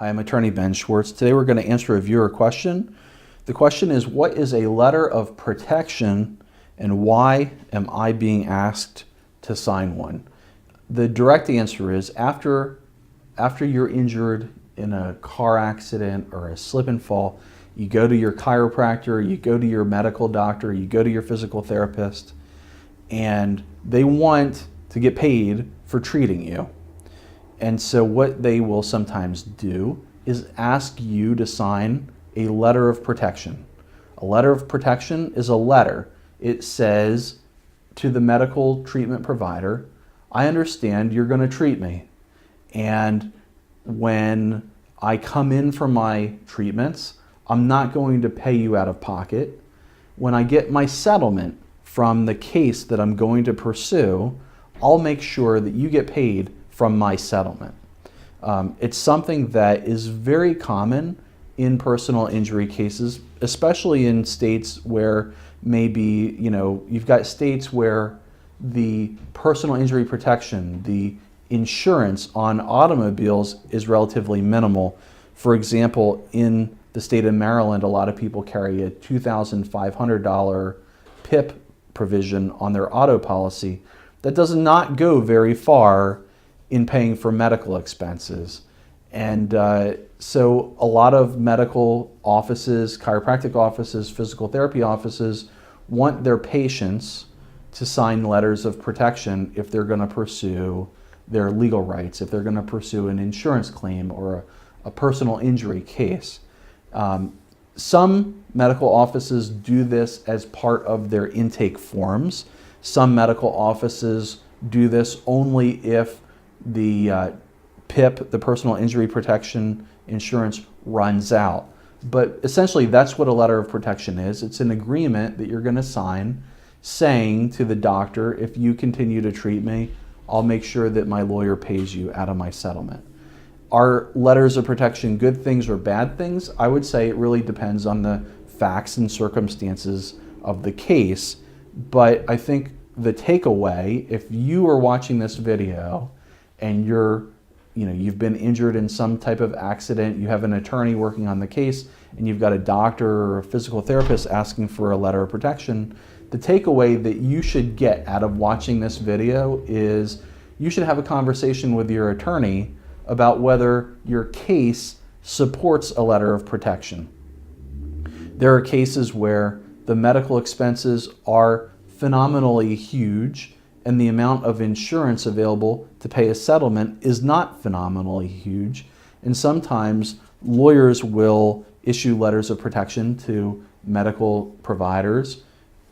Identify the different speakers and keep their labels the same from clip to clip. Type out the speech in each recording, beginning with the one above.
Speaker 1: Hi, I'm attorney Ben Schwartz. Today we're going to answer a viewer question. The question is, what is a letter of protection and why am I being asked to sign one? The direct answer is after you're injured in a car accident or a slip and fall, you go to your chiropractor, you go to your medical doctor, you go to your physical therapist, and they want to get paid for treating you. And so what they will sometimes do is ask you to sign a letter of protection. A letter of protection is a letter. It says to the medical treatment provider, I understand you're going to treat me. And when I come in for my treatments, I'm not going to pay you out of pocket. When I get my settlement from the case that I'm going to pursue, I'll make sure that you get paid from my settlement. It's something that is very common in personal injury cases, especially in states where maybe, you've got states where the personal injury protection, the insurance on automobiles is relatively minimal. For example, in the state of Maryland, a lot of people carry a $2,500 PIP provision on their auto policy. That does not go very far in paying for medical expenses. And so a lot of medical offices, chiropractic offices, physical therapy offices want their patients to sign letters of protection if they're going to pursue their legal rights, if they're going to pursue an insurance claim or a personal injury case. Some medical offices do this as part of their intake forms. Some medical offices do this only if the PIP, the personal injury protection insurance, runs out. But essentially that's what a letter of protection is. It's an agreement that you're going to sign saying to the doctor, if you continue to treat me, I'll make sure that my lawyer pays you out of my settlement. Are letters of protection good things or bad things? I would say it really depends on the facts and circumstances of the case. But I think the takeaway, if you are watching this video and you've been injured in some type of accident, you have an attorney working on the case, and you've got a doctor or a physical therapist asking for a letter of protection, the takeaway that you should get out of watching this video is you should have a conversation with your attorney about whether your case supports a letter of protection. There are cases where the medical expenses are phenomenally huge and the amount of insurance available to pay a settlement is not phenomenally huge. And sometimes lawyers will issue letters of protection to medical providers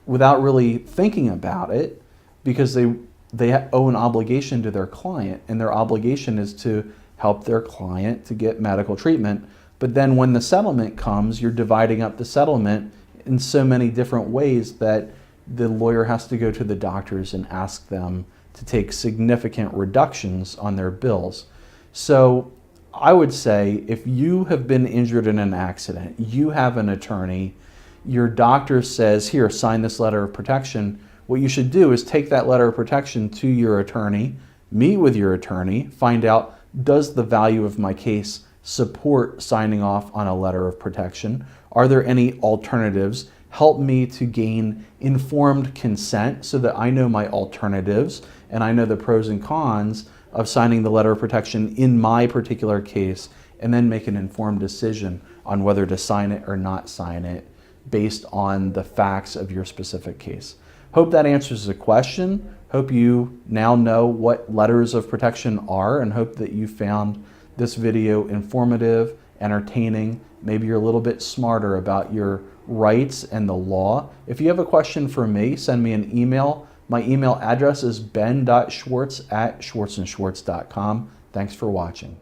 Speaker 1: without really thinking about it because they owe an obligation to their client, and their obligation is to help their client to get medical treatment. But then when the settlement comes, you're dividing up the settlement in so many different ways that the lawyer has to go to the doctors and ask them to take significant reductions on their bills. So I would say if you have been injured in an accident, you have an attorney, your doctor says, here, sign this letter of protection. What you should do is take that letter of protection to your attorney, meet with your attorney, find out, does the value of my case support signing off on a letter of protection? Are there any alternatives? Help me to gain informed consent so that I know my alternatives and I know the pros and cons of signing the letter of protection in my particular case, and then make an informed decision on whether to sign it or not sign it based on the facts of your specific case. Hope that answers the question. Hope you now know what letters of protection are, and hope that you found this video informative, entertaining. Maybe you're a little bit smarter about your rights and the law. If you have a question for me, send me an email. My email address is ben.schwartz@schwartzandschwartz.com. Thanks for watching.